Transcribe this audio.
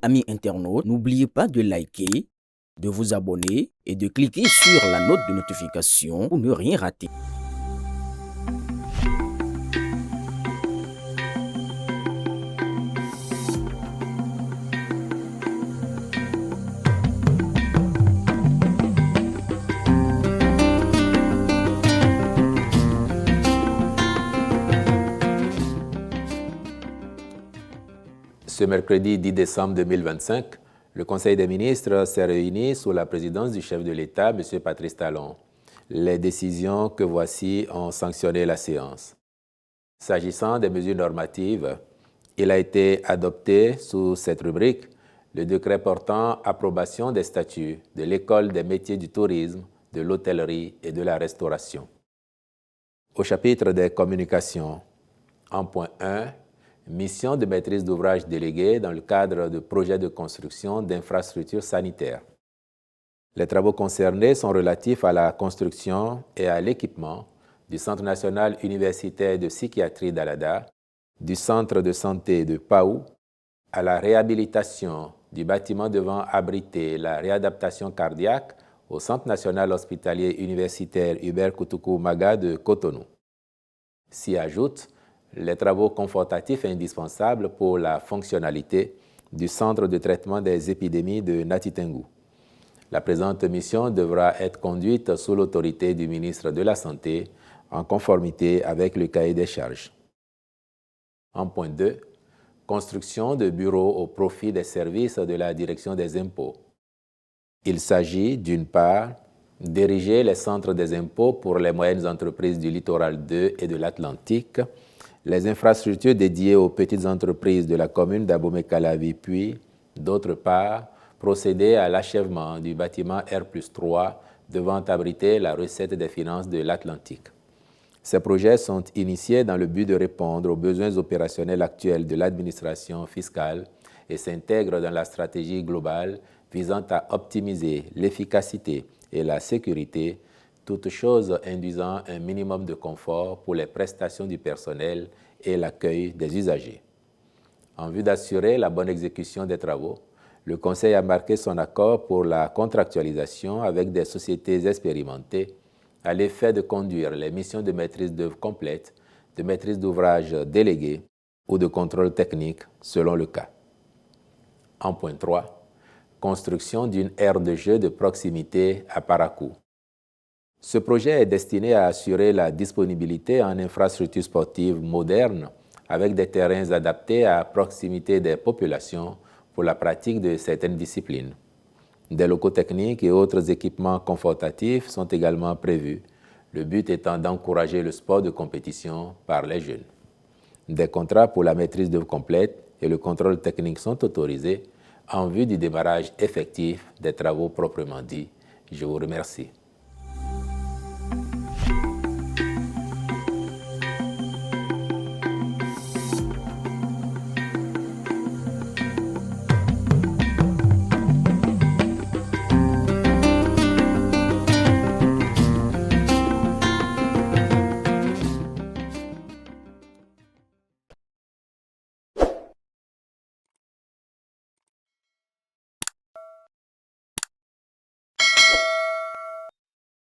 Amis internautes, n'oubliez pas de liker, de vous abonner et de cliquer sur la note de notification pour ne rien rater. Ce mercredi 10 décembre 2025, le Conseil des ministres s'est réuni sous la présidence du chef de l'État, M. Patrice Talon. Les décisions que voici ont sanctionné la séance. S'agissant des mesures normatives, il a été adopté sous cette rubrique le décret portant approbation des statuts de l'École des métiers du tourisme, de l'hôtellerie et de la restauration. Au chapitre des communications, en point 1, mission de maîtrise d'ouvrage déléguée dans le cadre de projets de construction d'infrastructures sanitaires. Les travaux concernés sont relatifs à la construction et à l'équipement du Centre national universitaire de psychiatrie d'Alada, du Centre de santé de Paou, à la réhabilitation du bâtiment devant abriter la réadaptation cardiaque au Centre national hospitalier universitaire Hubert Koutoukou Maga de Cotonou. S'y ajoutent les travaux confortatifs indispensables pour la fonctionnalité du Centre de traitement des épidémies de Natitengu. La présente mission devra être conduite sous l'autorité du ministre de la Santé, en conformité avec le cahier des charges. En point 2, construction de bureaux au profit des services de la Direction des impôts. Il s'agit, d'une part, d'ériger les centres des impôts pour les moyennes entreprises du littoral 2 et de l'Atlantique, les infrastructures dédiées aux petites entreprises de la commune d'Abomey-Calavi, puis, d'autre part, procéder à l'achèvement du bâtiment R+3 devant abriter la recette des finances de l'Atlantique. Ces projets sont initiés dans le but de répondre aux besoins opérationnels actuels de l'administration fiscale et s'intègrent dans la stratégie globale visant à optimiser l'efficacité et la sécurité, toutes choses induisant un minimum de confort pour les prestations du personnel et l'accueil des usagers. En vue d'assurer la bonne exécution des travaux, le Conseil a marqué son accord pour la contractualisation avec des sociétés expérimentées à l'effet de conduire les missions de maîtrise d'œuvre complète, de maîtrise d'ouvrage déléguée ou de contrôle technique selon le cas. En point 3, construction d'une aire de jeu de proximité à Parakou. Ce projet est destiné à assurer la disponibilité en infrastructures sportives modernes avec des terrains adaptés à proximité des populations pour la pratique de certaines disciplines. Des locaux techniques et autres équipements confortatifs sont également prévus, le but étant d'encourager le sport de compétition par les jeunes. Des contrats pour la maîtrise d'œuvre complète et le contrôle technique sont autorisés en vue du démarrage effectif des travaux proprement dits. Je vous remercie.